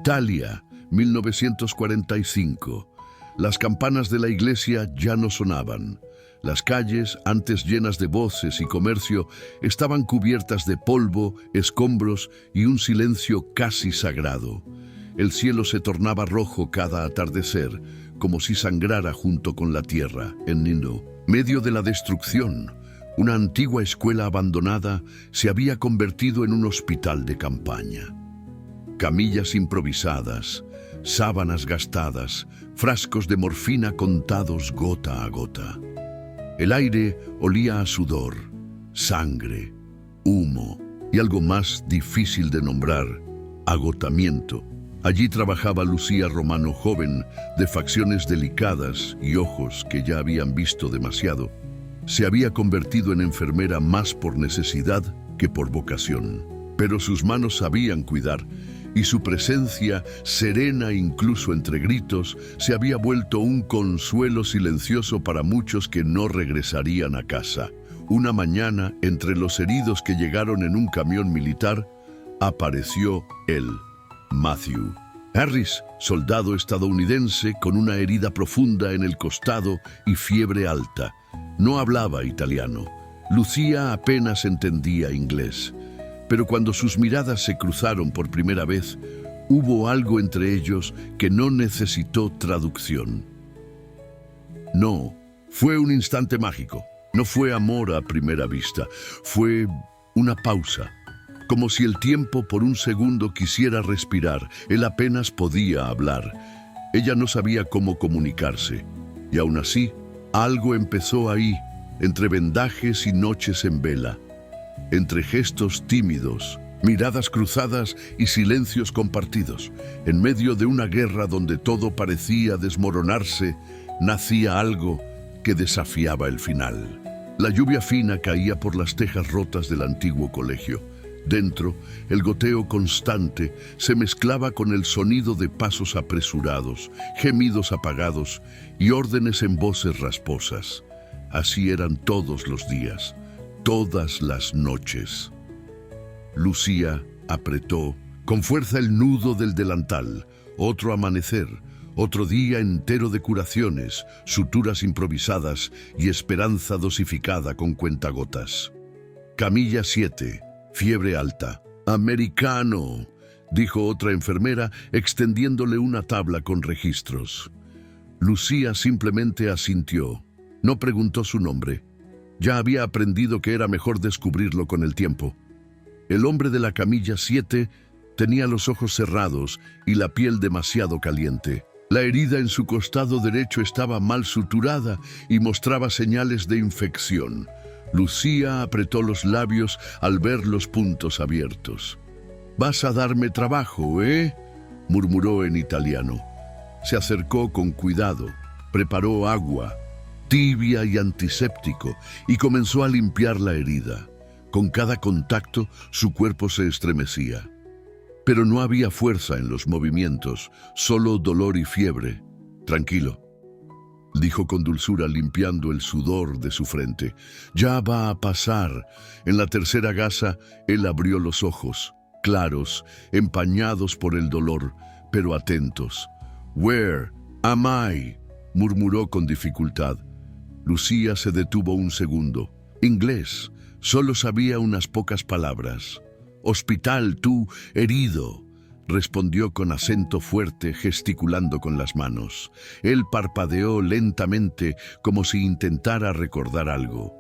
Italia, 1945. Las campanas de la iglesia ya no sonaban. Las calles, antes llenas de voces y comercio, estaban cubiertas de polvo, escombros y un silencio casi sagrado. El cielo se tornaba rojo cada atardecer, como si sangrara junto con la tierra. En Nino, medio de la destrucción, una antigua escuela abandonada se había convertido en un hospital de campaña. Camillas improvisadas, sábanas gastadas, frascos de morfina contados gota a gota. El aire olía a sudor, sangre, humo y algo más difícil de nombrar, agotamiento. Allí trabajaba Lucía Romano, joven, de facciones delicadas y ojos que ya habían visto demasiado. Se había convertido en enfermera más por necesidad que por vocación. Pero sus manos sabían cuidar, y su presencia, serena incluso entre gritos, se había vuelto un consuelo silencioso para muchos que no regresarían a casa. Una mañana, entre los heridos que llegaron en un camión militar, apareció él, Matthew Harris, soldado estadounidense con una herida profunda en el costado y fiebre alta. No hablaba italiano. Lucía apenas entendía inglés. Pero cuando sus miradas se cruzaron por primera vez, hubo algo entre ellos que no necesitó traducción. No, fue un instante mágico. No fue amor a primera vista. Fue una pausa. Como si el tiempo por un segundo quisiera respirar. Él apenas podía hablar. Ella no sabía cómo comunicarse. Y aún así, algo empezó ahí, entre vendajes y noches en vela. Entre gestos tímidos, miradas cruzadas y silencios compartidos. En medio de una guerra donde todo parecía desmoronarse, nacía algo que desafiaba el final. La lluvia fina caía por las tejas rotas del antiguo colegio. Dentro, el goteo constante se mezclaba con el sonido de pasos apresurados, gemidos apagados y órdenes en voces rasposas. Así eran todos los días. Todas las noches. Lucía apretó con fuerza el nudo del delantal. Otro amanecer, otro día entero de curaciones, suturas improvisadas y esperanza dosificada con cuentagotas. Camilla 7, fiebre alta. «Americano», dijo otra enfermera, extendiéndole una tabla con registros. Lucía simplemente asintió. No preguntó su nombre. Ya había aprendido que era mejor descubrirlo con el tiempo. El hombre de la camilla 7 tenía los ojos cerrados y la piel demasiado caliente. La herida en su costado derecho estaba mal suturada y mostraba señales de infección. Lucía apretó los labios al ver los puntos abiertos. «Vas a darme trabajo, ¿eh?», murmuró en italiano. Se acercó con cuidado, preparó agua tibia y antiséptico, y comenzó a limpiar la herida. Con cada contacto, su cuerpo se estremecía. Pero no había fuerza en los movimientos, solo dolor y fiebre. «Tranquilo», dijo con dulzura, limpiando el sudor de su frente. «Ya va a pasar». En la tercera gasa, él abrió los ojos, claros, empañados por el dolor, pero atentos. «Where am I?», murmuró con dificultad. Lucía se detuvo un segundo. Inglés, solo sabía unas pocas palabras. «Hospital, tú, herido», respondió con acento fuerte, gesticulando con las manos. Él parpadeó lentamente, como si intentara recordar algo.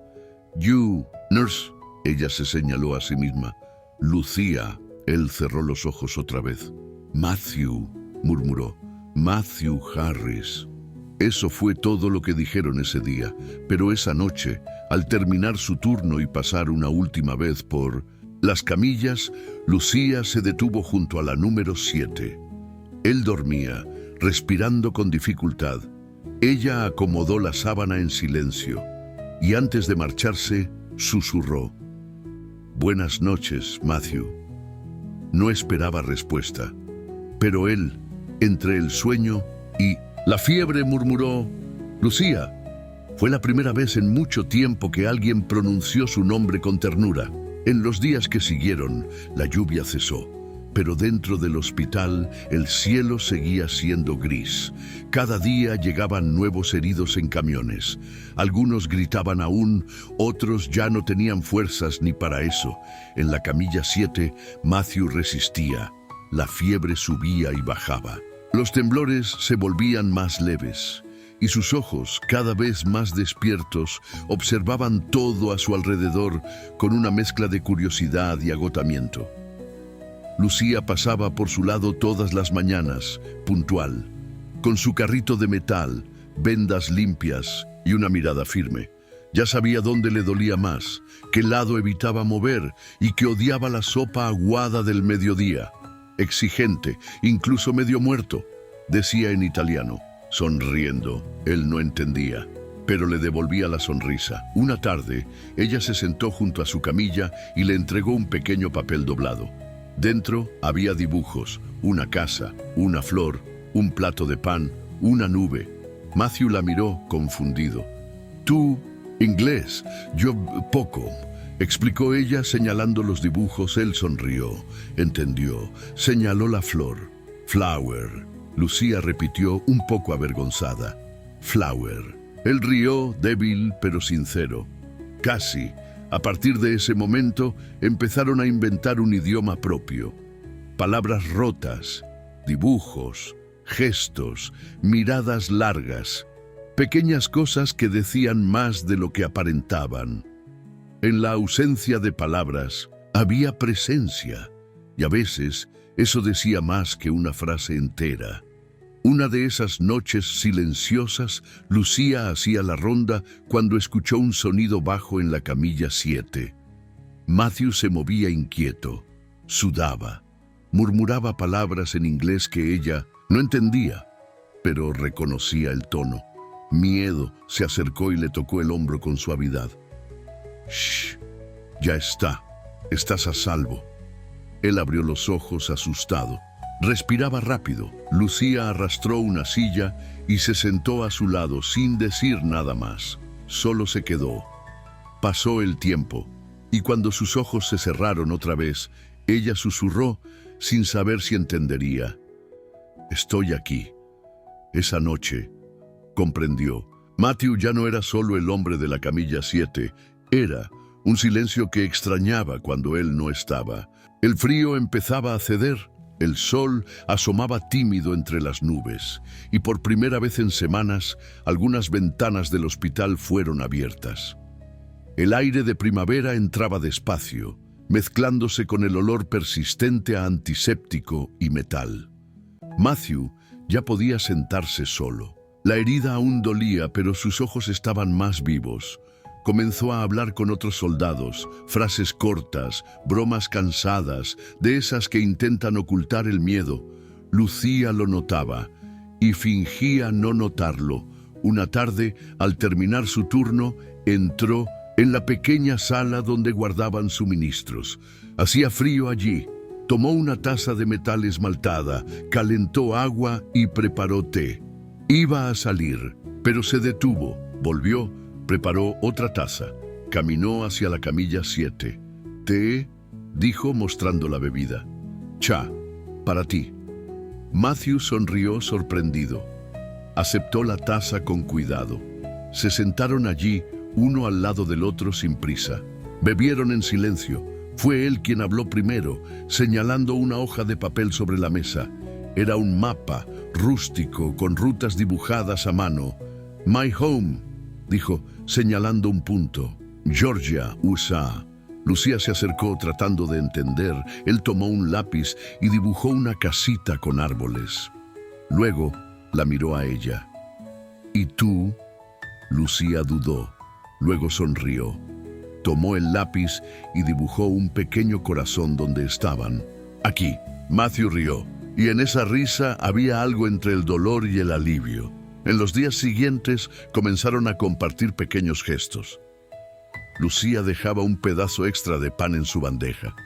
«You, nurse», ella se señaló a sí misma. «Lucía», él cerró los ojos otra vez. «Matthew», murmuró. «Matthew Harris». Eso fue todo lo que dijeron ese día, pero esa noche, al terminar su turno y pasar una última vez por las camillas, Lucía se detuvo junto a la número 7. Él dormía, respirando con dificultad. Ella acomodó la sábana en silencio, y antes de marcharse, susurró: «Buenas noches, Matthew». No esperaba respuesta, pero él, entre el sueño y la fiebre, murmuró: «Lucía». Fue la primera vez en mucho tiempo que alguien pronunció su nombre con ternura. En los días que siguieron, la lluvia cesó. Pero dentro del hospital, el cielo seguía siendo gris. Cada día llegaban nuevos heridos en camiones. Algunos gritaban aún, otros ya no tenían fuerzas ni para eso. En la camilla 7, Matthew resistía. La fiebre subía y bajaba. Los temblores se volvían más leves, y sus ojos, cada vez más despiertos, observaban todo a su alrededor con una mezcla de curiosidad y agotamiento. Lucía pasaba por su lado todas las mañanas, puntual, con su carrito de metal, vendas limpias y una mirada firme. Ya sabía dónde le dolía más, qué lado evitaba mover y que odiaba la sopa aguada del mediodía. Exigente, incluso medio muerto, decía en italiano. Sonriendo, él no entendía, pero le devolvía la sonrisa. Una tarde, ella se sentó junto a su camilla y le entregó un pequeño papel doblado. Dentro había dibujos, una casa, una flor, un plato de pan, una nube. Matthew la miró confundido. «Tú, inglés, yo poco», explicó ella señalando los dibujos. Él sonrió, entendió, señaló la flor. «Flower». Lucía repitió un poco avergonzada. «Flower». Él rió, débil pero sincero. Casi. A partir de ese momento, empezaron a inventar un idioma propio. Palabras rotas, dibujos, gestos, miradas largas, pequeñas cosas que decían más de lo que aparentaban. En la ausencia de palabras, había presencia, y a veces eso decía más que una frase entera. Una de esas noches silenciosas, Lucía hacía la ronda cuando escuchó un sonido bajo en la camilla 7. Matthew se movía inquieto, sudaba, murmuraba palabras en inglés que ella no entendía, pero reconocía el tono. Miedo se acercó y le tocó el hombro con suavidad. «Shh, ya está, estás a salvo». Él abrió los ojos asustado. Respiraba rápido. Lucía arrastró una silla y se sentó a su lado sin decir nada más. Solo se quedó. Pasó el tiempo, y cuando sus ojos se cerraron otra vez, ella susurró sin saber si entendería. «Estoy aquí». Esa noche, comprendió. Matthew ya no era solo el hombre de la camilla 7, era un silencio que extrañaba cuando él no estaba. El frío empezaba a ceder. El sol asomaba tímido entre las nubes, y por primera vez en semanas, algunas ventanas del hospital fueron abiertas. El aire de primavera entraba despacio, mezclándose con el olor persistente a antiséptico y metal. Matthew ya podía sentarse solo. La herida aún dolía, pero sus ojos estaban más vivos. Comenzó a hablar con otros soldados, frases cortas, bromas cansadas, de esas que intentan ocultar el miedo. Lucía lo notaba y fingía no notarlo. Una tarde, al terminar su turno, entró en la pequeña sala donde guardaban suministros. Hacía frío allí. Tomó una taza de metal esmaltada, calentó agua y preparó té. Iba a salir, pero se detuvo, volvió. Preparó otra taza. Caminó hacia la camilla 7. «Té», dijo mostrando la bebida. «Cha, para ti». Matthew sonrió sorprendido. Aceptó la taza con cuidado. Se sentaron allí, uno al lado del otro sin prisa. Bebieron en silencio. Fue él quien habló primero, señalando una hoja de papel sobre la mesa. Era un mapa rústico con rutas dibujadas a mano. «My home», dijo, señalando un punto. «Georgia, USA». Lucía se acercó tratando de entender. Él tomó un lápiz y dibujó una casita con árboles. Luego la miró a ella. «¿Y tú?» Lucía dudó. Luego sonrió. Tomó el lápiz y dibujó un pequeño corazón donde estaban. «Aquí». Matthew rió, y en esa risa había algo entre el dolor y el alivio. En los días siguientes comenzaron a compartir pequeños gestos. Lucía dejaba un pedazo extra de pan en su bandeja.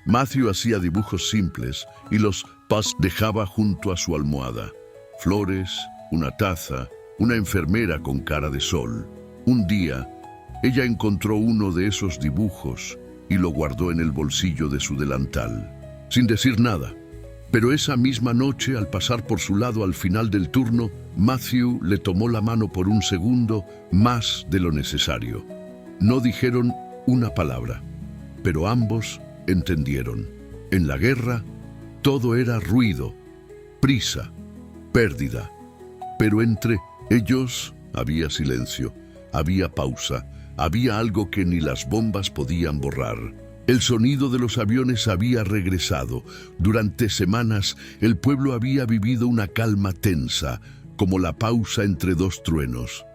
Matthew hacía dibujos simples y los dejaba junto a su almohada. Flores, una taza, una enfermera con cara de sol. Un día, ella encontró uno de esos dibujos y lo guardó en el bolsillo de su delantal. sin decir nada. Pero esa misma noche, al pasar por su lado al final del turno, Matthew le tomó la mano por un segundo más de lo necesario. No dijeron una palabra, pero ambos entendieron. En la guerra, todo era ruido, prisa, pérdida. Pero entre ellos había silencio, había pausa, había algo que ni las bombas podían borrar. El sonido de los aviones había regresado. Durante semanas, el pueblo había vivido una calma tensa, como la pausa entre dos truenos.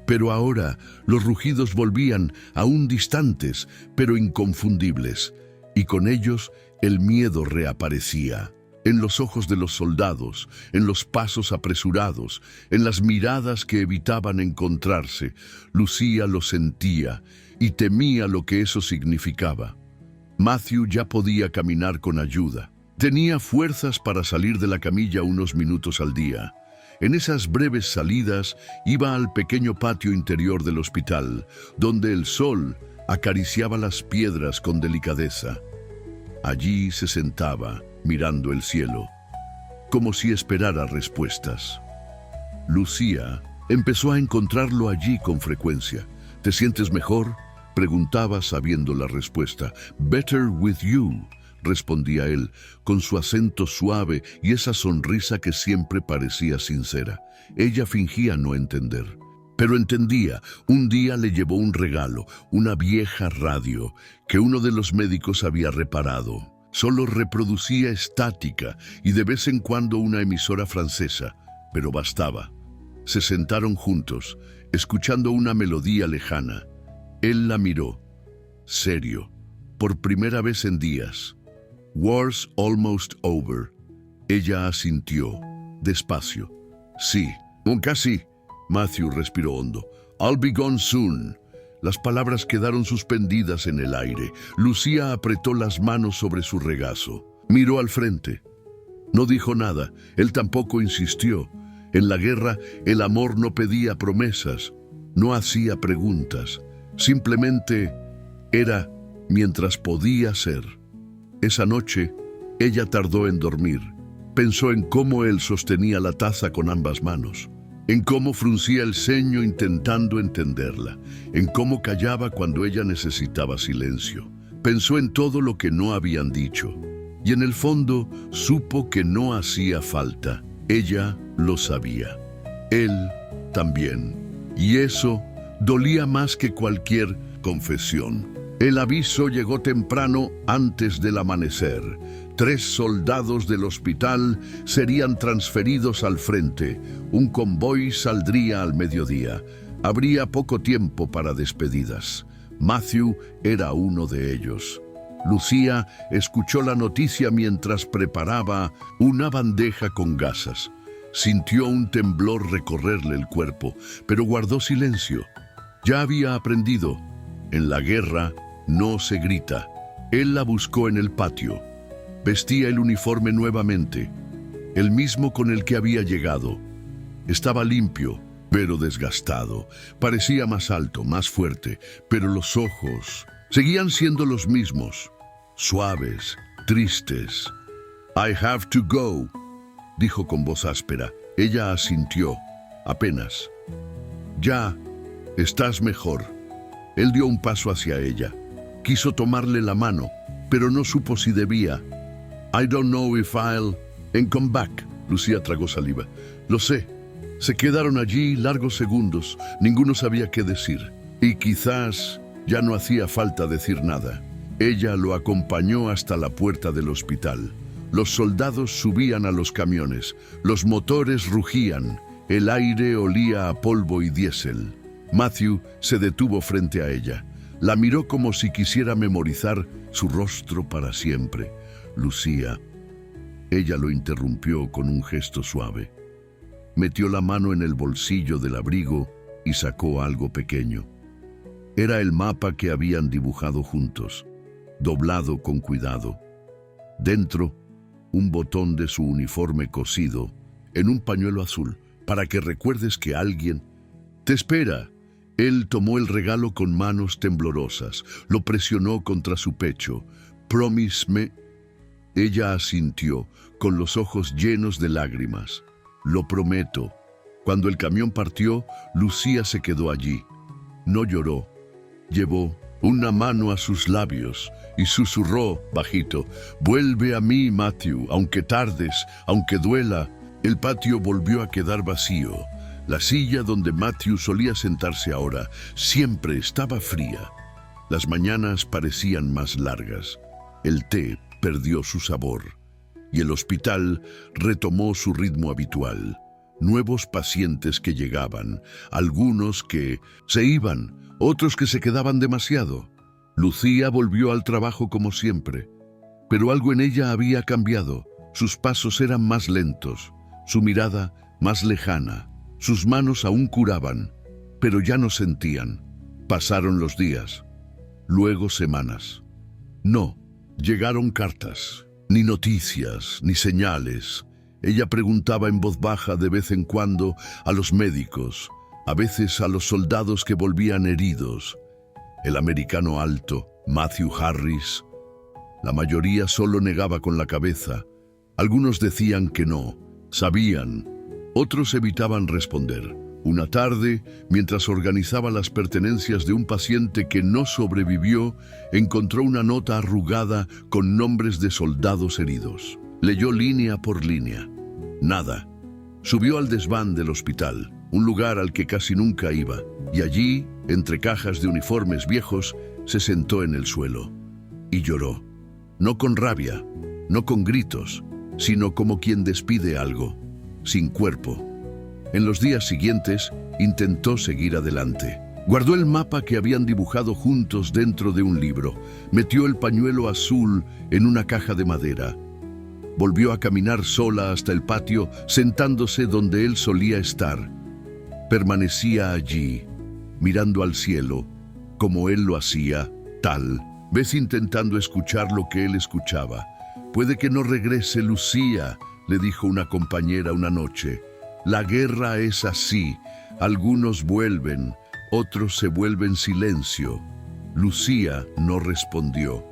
Pero ahora los rugidos volvían, aún distantes, pero inconfundibles, y con ellos el miedo reaparecía. En los ojos de los soldados, en los pasos apresurados, en las miradas que evitaban encontrarse, Lucía lo sentía y temía lo que eso significaba. Matthew ya podía caminar con ayuda. Tenía fuerzas para salir de la camilla unos minutos al día. En esas breves salidas iba al pequeño patio interior del hospital, donde el sol acariciaba las piedras con delicadeza. Allí se sentaba, mirando el cielo, como si esperara respuestas. Lucía empezó a encontrarlo allí con frecuencia. ¿Te sientes mejor?, preguntaba sabiendo la respuesta. «Better with you», respondía él, con su acento suave y esa sonrisa que siempre parecía sincera. Ella fingía no entender, pero entendía. Un día le llevó un regalo, una vieja radio que uno de los médicos había reparado. Solo reproducía estática y de vez en cuando una emisora francesa, pero bastaba. Se sentaron juntos, escuchando una melodía lejana. Él la miró, serio, por primera vez en días. «War's almost over». Ella asintió, despacio. «Sí, casi». Matthew respiró hondo. «I'll be gone soon». Las palabras quedaron suspendidas en el aire. Lucía apretó las manos sobre su regazo. Miró al frente. No dijo nada. Él tampoco insistió. En la guerra, el amor no pedía promesas, no hacía preguntas. Simplemente era mientras podía ser. Esa noche, ella tardó en dormir. Pensó en cómo él sostenía la taza con ambas manos, en cómo fruncía el ceño intentando entenderla, en cómo callaba cuando ella necesitaba silencio. Pensó en todo lo que no habían dicho, y en el fondo supo que no hacía falta. Ella lo sabía. Él también. Y eso dolía más que cualquier confesión. El aviso llegó temprano antes del amanecer. 3 soldados del hospital serían transferidos al frente. Un convoy saldría al mediodía. Habría poco tiempo para despedidas. Matthew era uno de ellos. Lucía escuchó la noticia mientras preparaba una bandeja con gasas. Sintió un temblor recorrerle el cuerpo, pero guardó silencio. Ya había aprendido. En la guerra no se grita. Él la buscó en el patio. Vestía el uniforme nuevamente, el mismo con el que había llegado. Estaba limpio, pero desgastado. Parecía más alto, más fuerte, pero los ojos seguían siendo los mismos, suaves, tristes. «I have to go», dijo con voz áspera. Ella asintió, apenas. «Ya, estás mejor». Él dio un paso hacia ella. Quiso tomarle la mano, pero no supo si debía. «I don't know if I'll come back». Lucía tragó saliva. «Lo sé». Se quedaron allí largos segundos. Ninguno sabía qué decir. Y quizás ya no hacía falta decir nada. Ella lo acompañó hasta la puerta del hospital. Los soldados subían a los camiones. Los motores rugían. El aire olía a polvo y diésel. Matthew se detuvo frente a ella. La miró como si quisiera memorizar su rostro para siempre. «Lucía». Ella lo interrumpió con un gesto suave. Metió la mano en el bolsillo del abrigo y sacó algo pequeño. Era el mapa que habían dibujado juntos, doblado con cuidado. Dentro, un botón de su uniforme cosido en un pañuelo azul, para que recuerdes que alguien te espera. Él tomó el regalo con manos temblorosas, lo presionó contra su pecho. «Promise me». Ella asintió, con los ojos llenos de lágrimas. Lo prometo. Cuando el camión partió, Lucía se quedó allí. No lloró. Llevó una mano a sus labios y susurró bajito: «Vuelve a mí, Matthew, aunque tardes, aunque duela». El patio volvió a quedar vacío. La silla donde Matthew solía sentarse ahora siempre estaba fría. Las mañanas parecían más largas. El té perdió su sabor y el hospital retomó su ritmo habitual. Nuevos pacientes que llegaban, algunos que se iban, otros que se quedaban demasiado. Lucía volvió al trabajo como siempre, pero algo en ella había cambiado. Sus pasos eran más lentos, su mirada más lejana, sus manos aún curaban, pero ya no sentían. Pasaron los días, luego semanas. No, llegaron cartas, ni noticias, ni señales. Ella preguntaba en voz baja de vez en cuando a los médicos, a veces a los soldados que volvían heridos. El americano alto, Matthew Harris. La mayoría solo negaba con la cabeza. Algunos decían que no, sabían. Otros evitaban responder. Una tarde, mientras organizaba las pertenencias de un paciente que no sobrevivió, encontró una nota arrugada con nombres de soldados heridos. Leyó línea por línea. Nada. Subió al desván del hospital, un lugar al que casi nunca iba, y allí, entre cajas de uniformes viejos, se sentó en el suelo y lloró. No con rabia, no con gritos, sino como quien despide algo, sin cuerpo. En los días siguientes, intentó seguir adelante. Guardó el mapa que habían dibujado juntos dentro de un libro. Metió el pañuelo azul en una caja de madera. Volvió a caminar sola hasta el patio, sentándose donde él solía estar. Permanecía allí, mirando al cielo, como él lo hacía, tal vez intentando escuchar lo que él escuchaba. «Puede que no regrese, Lucía», le dijo una compañera una noche. «La guerra es así. Algunos vuelven, otros se vuelven silencio». Lucía no respondió,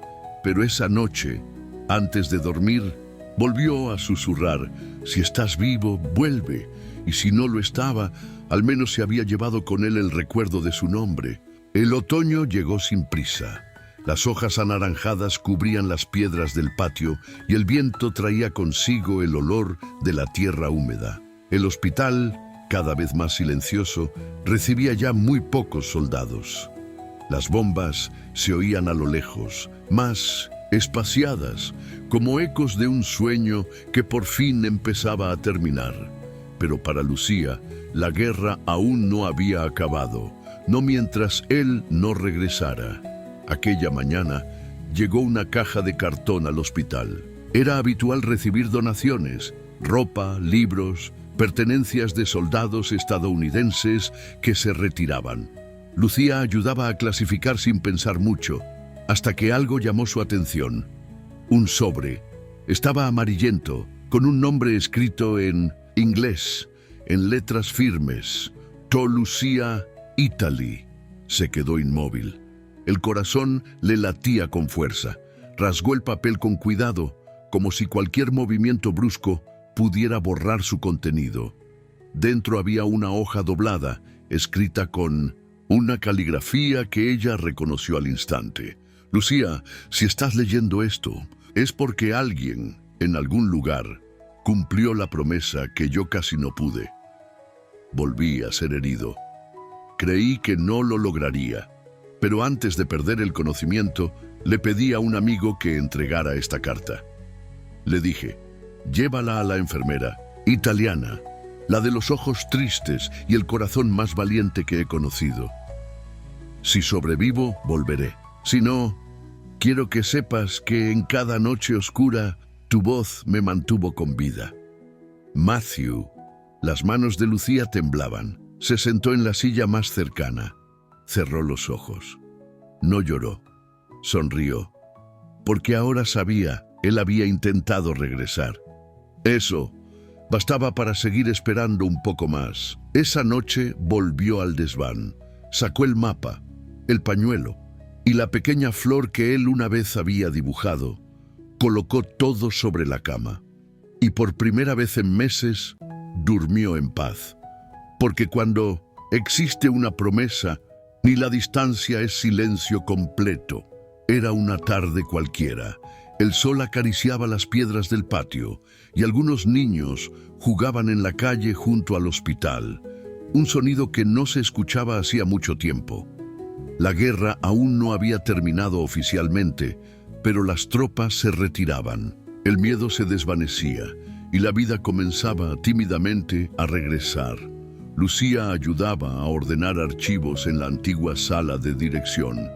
pero esa noche, antes de dormir, volvió a susurrar: «Si estás vivo, vuelve». Y si no lo estaba, al menos se había llevado con él el recuerdo de su nombre. El otoño llegó sin prisa. Las hojas anaranjadas cubrían las piedras del patio y el viento traía consigo el olor de la tierra húmeda. El hospital, cada vez más silencioso, recibía ya muy pocos soldados. Las bombas se oían a lo lejos, más espaciadas, como ecos de un sueño que por fin empezaba a terminar. Pero para Lucía, la guerra aún no había acabado, no mientras él no regresara. Aquella mañana llegó una caja de cartón al hospital. Era habitual recibir donaciones, ropa, libros, pertenencias de soldados estadounidenses que se retiraban. Lucía ayudaba a clasificar sin pensar mucho, hasta que algo llamó su atención. Un sobre. Estaba amarillento, con un nombre escrito en inglés, en letras firmes: To Lucía, Italy. Se quedó inmóvil. El corazón le latía con fuerza. Rasgó el papel con cuidado, como si cualquier movimiento brusco pudiera borrar su contenido. Dentro había una hoja doblada, escrita con una caligrafía que ella reconoció al instante. «Lucía, si estás leyendo esto, es porque alguien, en algún lugar, cumplió la promesa que yo casi no pude. Volví a ser herido. Creí que no lo lograría, pero antes de perder el conocimiento, le pedí a un amigo que entregara esta carta. Le dije: llévala a la enfermera, italiana, la de los ojos tristes y el corazón más valiente que he conocido. Si sobrevivo, volveré. Si no, quiero que sepas que en cada noche oscura tu voz me mantuvo con vida». Matthew. Las manos de Lucía temblaban. Se sentó en la silla más cercana. Cerró los ojos. No lloró. Sonrió. Porque ahora sabía, él había intentado regresar. Eso bastaba para seguir esperando un poco más. Esa noche volvió al desván. Sacó el mapa, el pañuelo y la pequeña flor que él una vez había dibujado. colocó todo sobre la cama y por primera vez en meses durmió en paz. Porque cuando existe una promesa, ni la distancia es silencio completo. Era una tarde cualquiera. El sol acariciaba las piedras del patio y algunos niños jugaban en la calle junto al hospital. Un sonido que no se escuchaba hacía mucho tiempo. La guerra aún no había terminado oficialmente, pero las tropas se retiraban. El miedo se desvanecía y la vida comenzaba tímidamente a regresar. Lucía ayudaba a ordenar archivos en la antigua sala de dirección.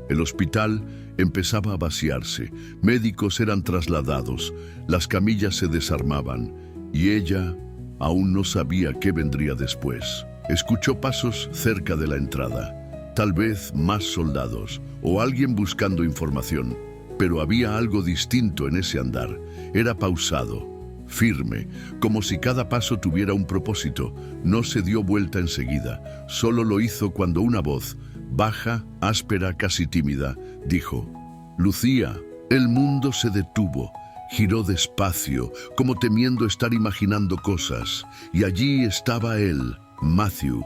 El hospital empezaba a vaciarse, médicos eran trasladados, las camillas se desarmaban y ella aún no sabía qué vendría después. Escuchó pasos cerca de la entrada, tal vez más soldados o alguien buscando información, pero había algo distinto en ese andar. Era pausado, firme, como si cada paso tuviera un propósito. No se dio vuelta enseguida, solo lo hizo cuando una voz, baja, áspera, casi tímida, dijo: «Lucía». El mundo se detuvo, giró despacio, como temiendo estar imaginando cosas, y allí estaba él, Matthew,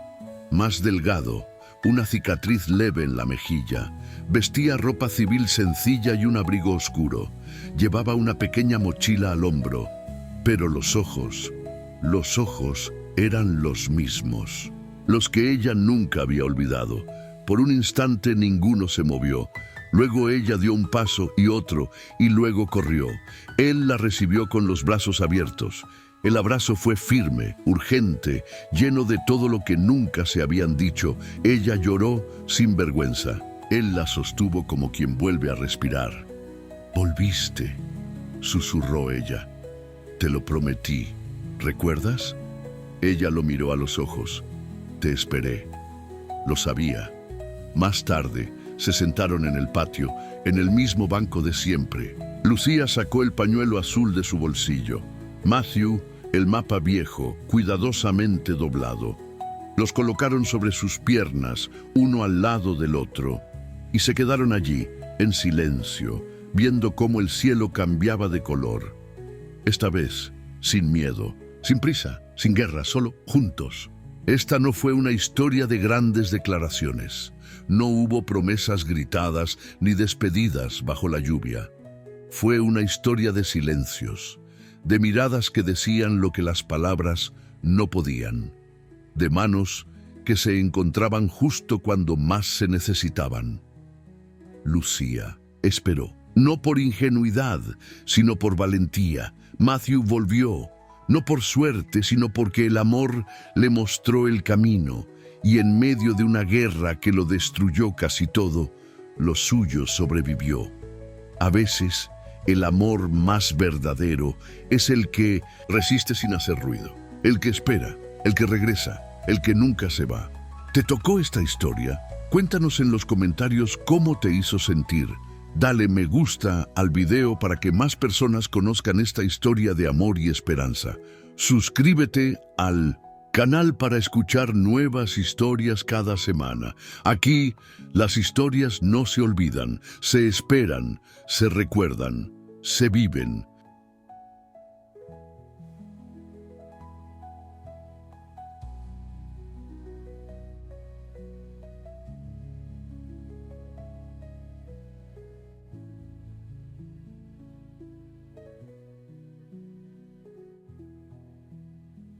más delgado, una cicatriz leve en la mejilla. Vestía ropa civil sencilla y un abrigo oscuro. Llevaba una pequeña mochila al hombro, pero los ojos eran los mismos, los que ella nunca había olvidado. Por un instante ninguno se movió. Luego ella dio un paso y otro, y luego corrió. Él la recibió con los brazos abiertos. El abrazo fue firme, urgente, lleno de todo lo que nunca se habían dicho. Ella lloró sin vergüenza. Él la sostuvo como quien vuelve a respirar. «Volviste», susurró ella. «Te lo prometí. ¿Recuerdas?» Ella lo miró a los ojos. «Te esperé». Lo sabía. Más tarde, se sentaron en el patio, en el mismo banco de siempre. Lucía sacó el pañuelo azul de su bolsillo. Matthew, el mapa viejo, cuidadosamente doblado. Los colocaron sobre sus piernas, uno al lado del otro, y se quedaron allí, en silencio, viendo cómo el cielo cambiaba de color. Esta vez, sin miedo, sin prisa, sin guerra, solo juntos. Esta no fue una historia de grandes declaraciones. No hubo promesas gritadas ni despedidas bajo la lluvia. Fue una historia de silencios, de miradas que decían lo que las palabras no podían, de manos que se encontraban justo cuando más se necesitaban. Lucía esperó, no por ingenuidad, sino por valentía. Matthew volvió, no por suerte, sino porque el amor le mostró el camino, y en medio de una guerra que lo destruyó casi todo, lo suyo sobrevivió. A veces, el amor más verdadero es el que resiste sin hacer ruido, el que espera, el que regresa, el que nunca se va. ¿Te tocó esta historia? Cuéntanos en los comentarios cómo te hizo sentir. Dale me gusta al video para que más personas conozcan esta historia de amor y esperanza. Suscríbete al canal para escuchar nuevas historias cada semana. Aquí, las historias no se olvidan, se esperan, se recuerdan, se viven.